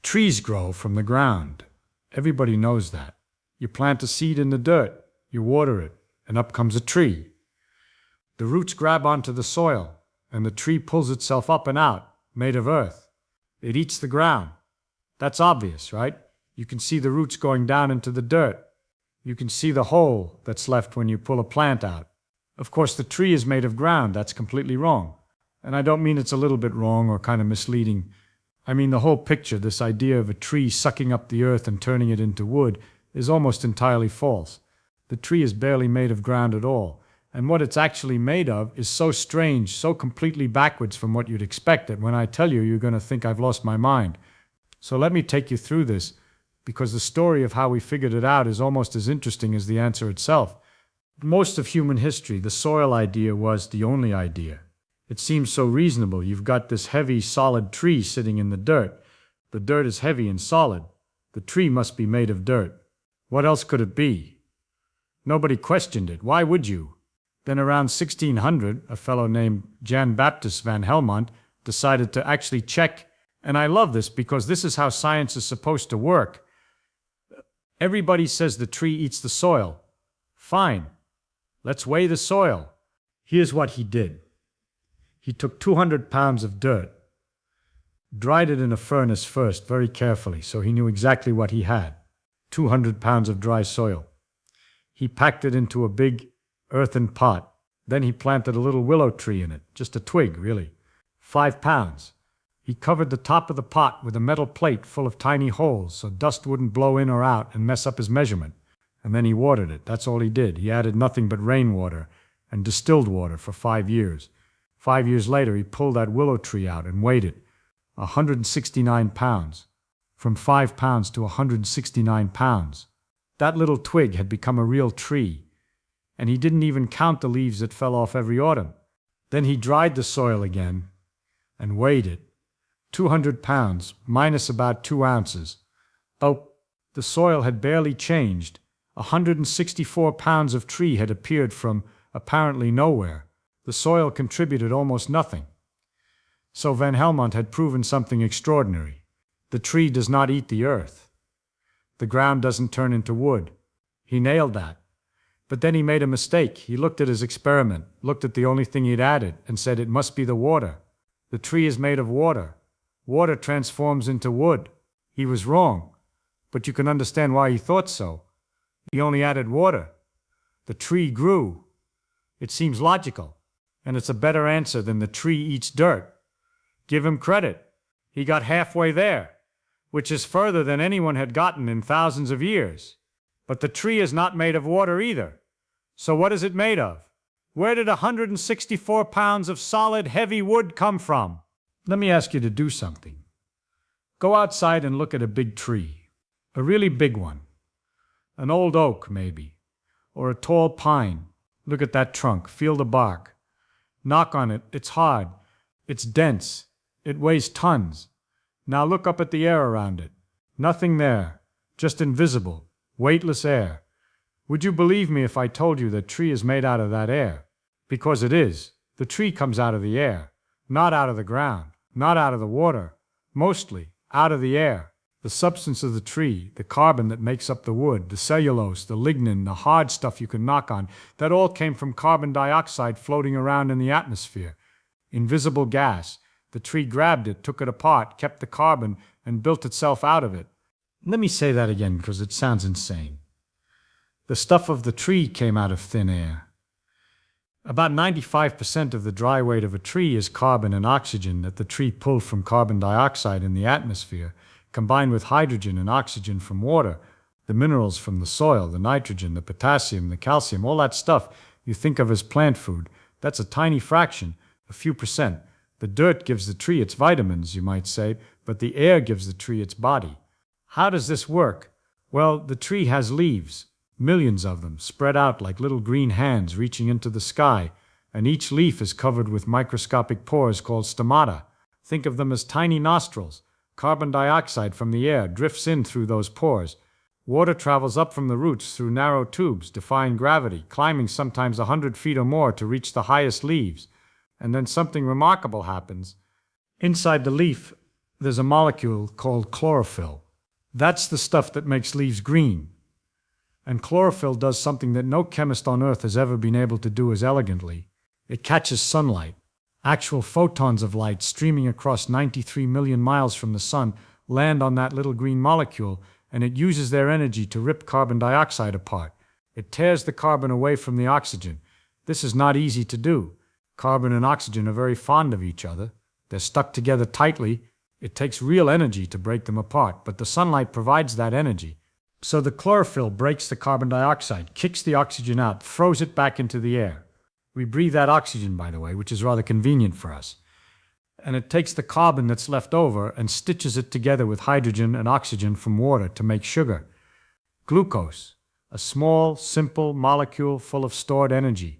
Trees grow from the ground. Everybody knows that. You plant a seed in the dirt, you water it, and up comes a tree. The roots grab onto the soil, and the tree pulls itself up and out, made of earth. It eats the ground. That's obvious, right? You can see the roots going down into the dirt. You can see the hole that's left when you pull a plant out. Of course, the tree is made of ground. That's completely wrong. And I don't mean it's a little bit wrong or kind of misleading. I mean the whole picture, this idea of a tree sucking up the earth and turning it into wood, is almost entirely false. The tree is barely made of ground at all. And what it's actually made of is so strange, so completely backwards from what you'd expect that when I tell you, you're going to think I've lost my mind. So let me take you through this, because the story of how we figured it out is almost as interesting as the answer itself. Most of human history, the soil idea was the only idea. It seems so reasonable. You've got this heavy, solid tree sitting in the dirt. The dirt is heavy and solid. The tree must be made of dirt. What else could it be? Nobody questioned it. Why would you? Then around 1600, a fellow named Jan Baptist van Helmont decided to actually check, and I love this because this is how science is supposed to work. Everybody says the tree eats the soil. Fine. Let's weigh the soil. Here's what he did. He took 200 pounds of dirt, dried it in a furnace first very carefully so he knew exactly what he had. 200 pounds of dry soil. He packed it into a big earthen pot. Then he planted a little willow tree in it, just a twig, really. 5 pounds. He covered the top of the pot with a metal plate full of tiny holes so dust wouldn't blow in or out and mess up his measurement. And then he watered it. That's all he did. He added nothing but rainwater and distilled water for 5 years. 5 years later, he pulled that willow tree out and weighed it. 169 pounds. From 5 pounds to 169 pounds. That little twig had become a real tree. And he didn't even count the leaves that fell off every autumn. Then he dried the soil again and weighed it. 200 pounds, minus about 2 ounces. Oh, the soil had barely changed. 164 pounds of tree had appeared from apparently nowhere. The soil contributed almost nothing. So Van Helmont had proven something extraordinary. The tree does not eat the earth. The ground doesn't turn into wood. He nailed that. But then he made a mistake. He looked at his experiment, looked at the only thing he'd added, and said it must be the water. The tree is made of water. Water transforms into wood. He was wrong. But you can understand why he thought so. He only added water. The tree grew. It seems logical. And it's a better answer than the tree eats dirt. Give him credit. He got halfway there, which is further than anyone had gotten in thousands of years. But the tree is not made of water either. So what is it made of? Where did 164 pounds of solid, heavy wood come from? Let me ask you to do something. Go outside and look at a big tree. A really big one. An old oak, maybe. Or a tall pine. Look at that trunk. Feel the bark. Knock on it. It's hard. It's dense. It weighs tons. Now look up at the air around it. Nothing there. Just invisible. Weightless air. Would you believe me if I told you that tree is made out of that air? Because it is. The tree comes out of the air. Not out of the ground. Not out of the water. Mostly out of the air. The substance of the tree, the carbon that makes up the wood, the cellulose, the lignin, the hard stuff you can knock on, that all came from carbon dioxide floating around in the atmosphere. Invisible gas. The tree grabbed it, took it apart, kept the carbon, and built itself out of it. Let me say that again because it sounds insane. The stuff of the tree came out of thin air. About 95% of the dry weight of a tree is carbon and oxygen that the tree pulled from carbon dioxide in the atmosphere, combined with hydrogen and oxygen from water, the minerals from the soil, the nitrogen, the potassium, the calcium, all that stuff you think of as plant food. That's a tiny fraction, a few percent. The dirt gives the tree its vitamins, you might say, but the air gives the tree its body. How does this work? Well, the tree has leaves, millions of them, spread out like little green hands reaching into the sky, and each leaf is covered with microscopic pores called stomata. Think of them as tiny nostrils. Carbon dioxide from the air drifts in through those pores. Water travels up from the roots through narrow tubes, defying gravity, climbing sometimes 100 feet or more to reach the highest leaves. And then something remarkable happens. Inside the leaf, there's a molecule called chlorophyll. That's the stuff that makes leaves green. And chlorophyll does something that no chemist on Earth has ever been able to do as elegantly. It catches sunlight. Actual photons of light streaming across 93 million miles from the sun land on that little green molecule, and it uses their energy to rip carbon dioxide apart. It tears the carbon away from the oxygen. This is not easy to do. Carbon and oxygen are very fond of each other. They're stuck together tightly. It takes real energy to break them apart, but the sunlight provides that energy. So the chlorophyll breaks the carbon dioxide, kicks the oxygen out, throws it back into the air. We breathe that oxygen, by the way, which is rather convenient for us. And it takes the carbon that's left over and stitches it together with hydrogen and oxygen from water to make sugar. Glucose, a small, simple molecule full of stored energy.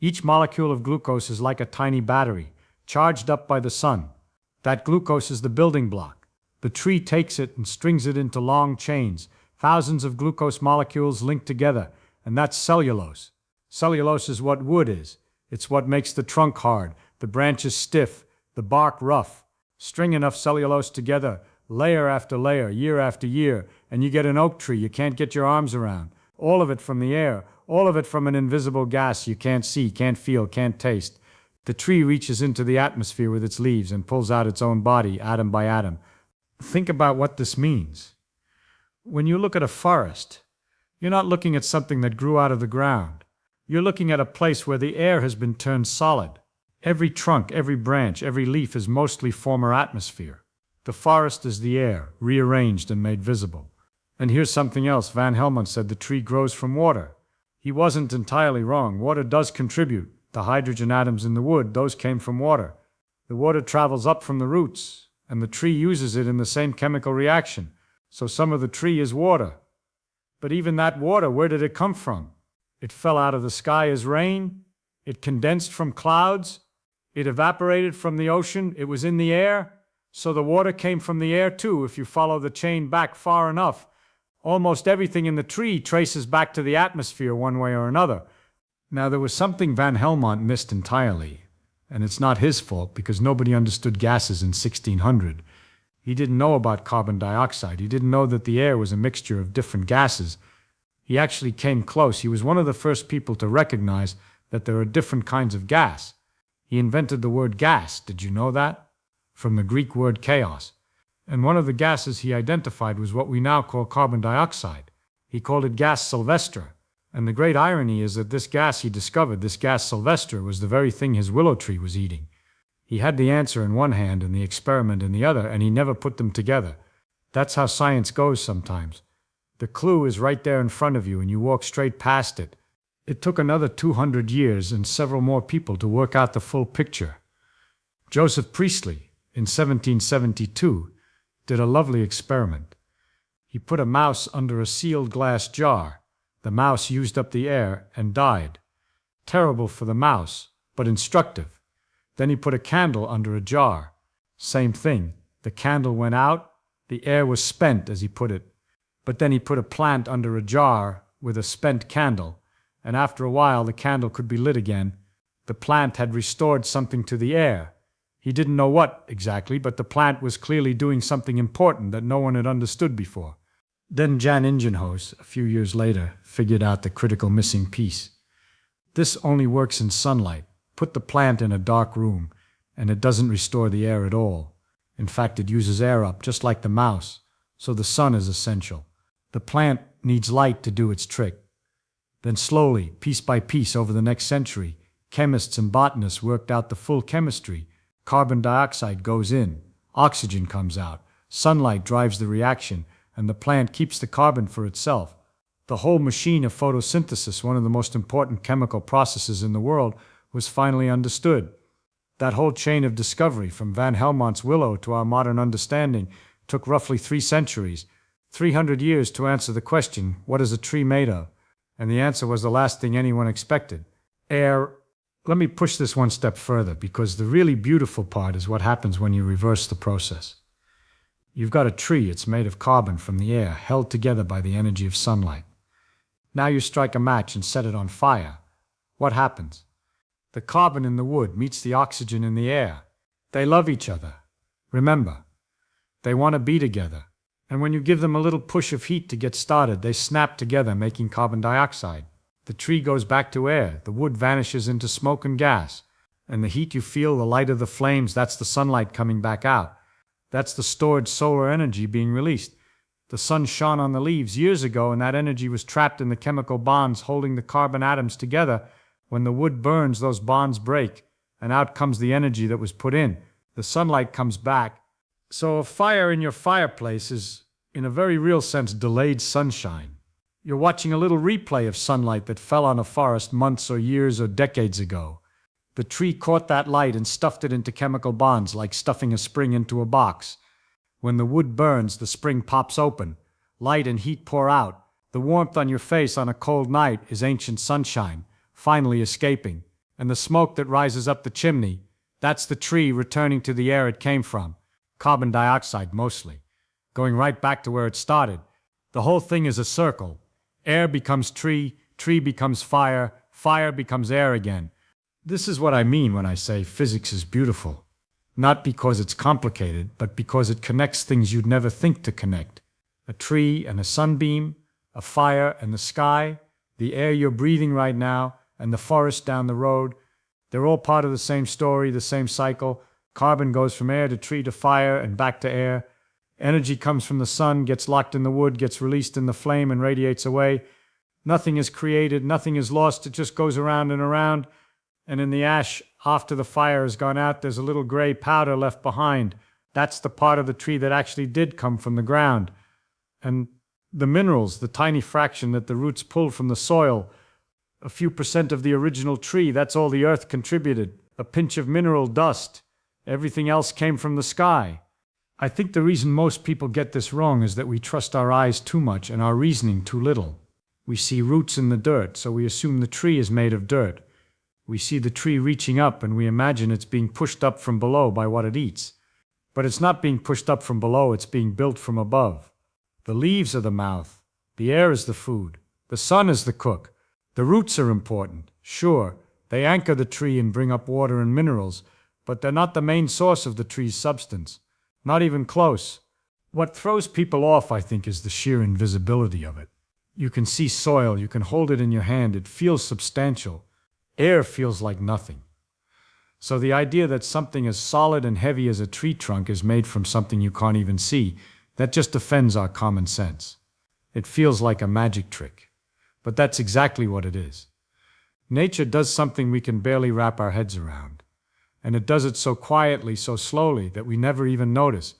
Each molecule of glucose is like a tiny battery, charged up by the sun. That glucose is the building block. The tree takes it and strings it into long chains, thousands of glucose molecules linked together, and that's cellulose. Cellulose is what wood is. It's what makes the trunk hard, the branches stiff, the bark rough. String enough cellulose together, layer after layer, year after year, and you get an oak tree you can't get your arms around. All of it from the air, all of it from an invisible gas you can't see, can't feel, can't taste. The tree reaches into the atmosphere with its leaves and pulls out its own body, atom by atom. Think about what this means. When you look at a forest, you're not looking at something that grew out of the ground. You're looking at a place where the air has been turned solid. Every trunk, every branch, every leaf is mostly former atmosphere. The forest is the air, rearranged and made visible. And here's something else. Van Helmont said the tree grows from water. He wasn't entirely wrong. Water does contribute. The hydrogen atoms in the wood, those came from water. The water travels up from the roots, and the tree uses it in the same chemical reaction. So some of the tree is water. But even that water, where did it come from? It fell out of the sky as rain. It condensed from clouds. It evaporated from the ocean. It was in the air. So the water came from the air too, if you follow the chain back far enough. Almost everything in the tree traces back to the atmosphere one way or another. Now there was something Van Helmont missed entirely, and it's not his fault because nobody understood gases in 1600. He didn't know about carbon dioxide. He didn't know that the air was a mixture of different gases. He actually came close. He was one of the first people to recognize that there are different kinds of gas. He invented the word gas. Did you know that? From the Greek word chaos. And one of the gases he identified was what we now call carbon dioxide. He called it gas sylvestre. And the great irony is that this gas he discovered, this gas sylvestre, was the very thing his willow tree was eating. He had the answer in one hand and the experiment in the other, and he never put them together. That's how science goes sometimes. The clue is right there in front of you, and you walk straight past it. It took another 200 years and several more people to work out the full picture. Joseph Priestley, in 1772, did a lovely experiment. He put a mouse under a sealed glass jar. The mouse used up the air and died. Terrible for the mouse, but instructive. Then he put a candle under a jar. Same thing. The candle went out. The air was spent, as he put it. But then he put a plant under a jar with a spent candle, and after a while the candle could be lit again. The plant had restored something to the air. He didn't know what exactly, but the plant was clearly doing something important that no one had understood before. Then Jan Ingenhousz, a few years later, figured out the critical missing piece. This only works in sunlight. Put the plant in a dark room, and it doesn't restore the air at all. In fact, it uses air up, just like the mouse. So the sun is essential. The plant needs light to do its trick. Then slowly, piece by piece over the next century, chemists and botanists worked out the full chemistry. Carbon dioxide goes in, oxygen comes out, sunlight drives the reaction, and the plant keeps the carbon for itself. The whole machine of photosynthesis, one of the most important chemical processes in the world, was finally understood. That whole chain of discovery, from Van Helmont's willow to our modern understanding, took roughly 3 centuries, 300 years to answer the question, what is a tree made of? And the answer was the last thing anyone expected. Air. Let me push this one step further, because the really beautiful part is what happens when you reverse the process. You've got a tree, it's made of carbon from the air, held together by the energy of sunlight. Now you strike a match and set it on fire. What happens? The carbon in the wood meets the oxygen in the air. They love each other. Remember, They want to be together. And when you give them a little push of heat to get started, they snap together, making carbon dioxide. The tree goes back to air, the wood vanishes into smoke and gas. And the heat you feel, the light of the flames, that's the sunlight coming back out. That's the stored solar energy being released. The sun shone on the leaves years ago, and that energy was trapped in the chemical bonds holding the carbon atoms together. When the wood burns, those bonds break, and out comes the energy that was put in. The sunlight comes back. So a fire in your fireplace is, in a very real sense, delayed sunshine. You're watching a little replay of sunlight that fell on a forest months or years or decades ago. The tree caught that light and stuffed it into chemical bonds, like stuffing a spring into a box. When the wood burns, the spring pops open. Light and heat pour out. The warmth on your face on a cold night is ancient sunshine, finally escaping. And the smoke that rises up the chimney, that's the tree returning to the air it came from. Carbon dioxide mostly. Going right back to where it started. The whole thing is a circle. Air becomes tree, tree becomes fire, fire becomes air again. This is what I mean when I say physics is beautiful. Not because it's complicated, but because it connects things you'd never think to connect. A tree and a sunbeam, a fire and the sky, the air you're breathing right now, and the forest down the road. They're all part of the same story, the same cycle. Carbon goes from air to tree to fire and back to air. Energy comes from the sun, gets locked in the wood, gets released in the flame and radiates away. Nothing is created, nothing is lost, it just goes around and around. And in the ash, after the fire has gone out, there's a little gray powder left behind. That's the part of the tree that actually did come from the ground. And the minerals, the tiny fraction that the roots pulled from the soil, a few % of the original tree, that's all the earth contributed. A pinch of mineral dust. Everything else came from the sky. I think the reason most people get this wrong is that we trust our eyes too much and our reasoning too little. We see roots in the dirt, so we assume the tree is made of dirt. We see the tree reaching up and we imagine it's being pushed up from below by what it eats. But it's not being pushed up from below, it's being built from above. The leaves are the mouth. The air is the food. The sun is the cook. The roots are important, sure. They anchor the tree and bring up water and minerals, but they're not the main source of the tree's substance. Not even close. What throws people off, I think, is the sheer invisibility of it. You can see soil, you can hold it in your hand, it feels substantial. Air feels like nothing. So the idea that something as solid and heavy as a tree trunk is made from something you can't even see, that just offends our common sense. It feels like a magic trick. But that's exactly what it is. Nature does something we can barely wrap our heads around. And it does it so quietly, so slowly, that we never even notice.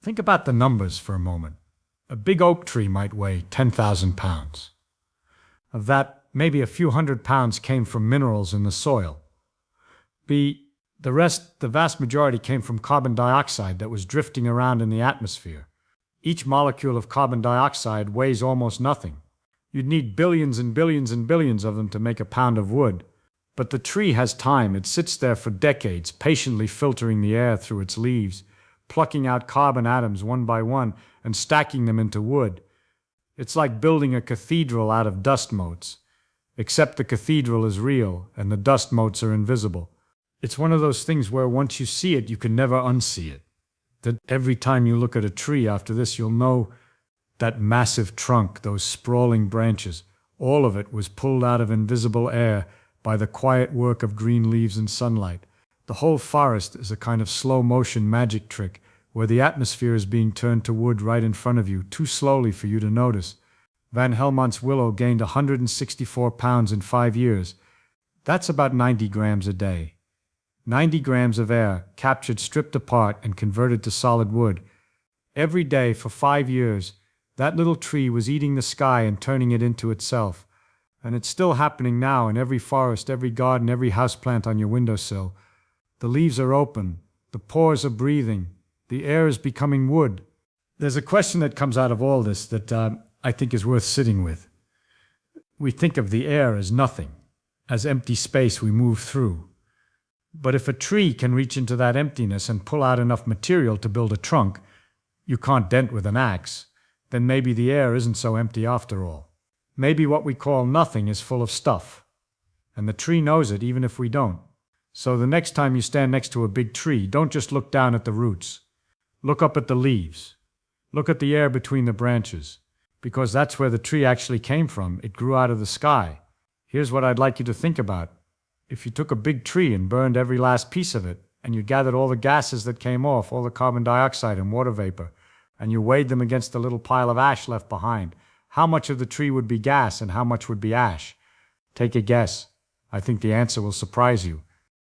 Think about the numbers for a moment. A big oak tree might weigh 10,000 pounds. Of that, maybe a few hundred pounds came from minerals in the soil. The rest, the vast majority, came from carbon dioxide that was drifting around in the atmosphere. Each molecule of carbon dioxide weighs almost nothing. You'd need billions and billions and billions of them to make a pound of wood. But the tree has time. It sits there for decades, patiently filtering the air through its leaves, plucking out carbon atoms one by one and stacking them into wood. It's like building a cathedral out of dust motes, except the cathedral is real and the dust motes are invisible. It's one of those things where once you see it, you can never unsee it. That every time you look at a tree after this, you'll know that massive trunk, those sprawling branches, all of it was pulled out of invisible air by the quiet work of green leaves and sunlight. The whole forest is a kind of slow-motion magic trick where the atmosphere is being turned to wood right in front of you, too slowly for you to notice. Van Helmont's willow gained 164 pounds in 5 years. That's about 90 grams a day. 90 grams of air, captured, stripped apart, and converted to solid wood. Every day for 5 years, that little tree was eating the sky and turning it into itself. And it's still happening now in every forest, every garden, every houseplant on your windowsill. The leaves are open, the pores are breathing, the air is becoming wood. There's a question that comes out of all this that I think is worth sitting with. We think of the air as nothing, as empty space we move through. But if a tree can reach into that emptiness and pull out enough material to build a trunk you can't dent with an axe, then maybe the air isn't so empty after all. Maybe what we call nothing is full of stuff. And the tree knows it even if we don't. So the next time you stand next to a big tree, don't just look down at the roots. Look up at the leaves. Look at the air between the branches, because that's where the tree actually came from. It grew out of the sky. Here's what I'd like you to think about. If you took a big tree and burned every last piece of it, and you gathered all the gases that came off, all the carbon dioxide and water vapor, and you weighed them against the little pile of ash left behind, how much of the tree would be gas and how much would be ash? Take a guess. I think the answer will surprise you.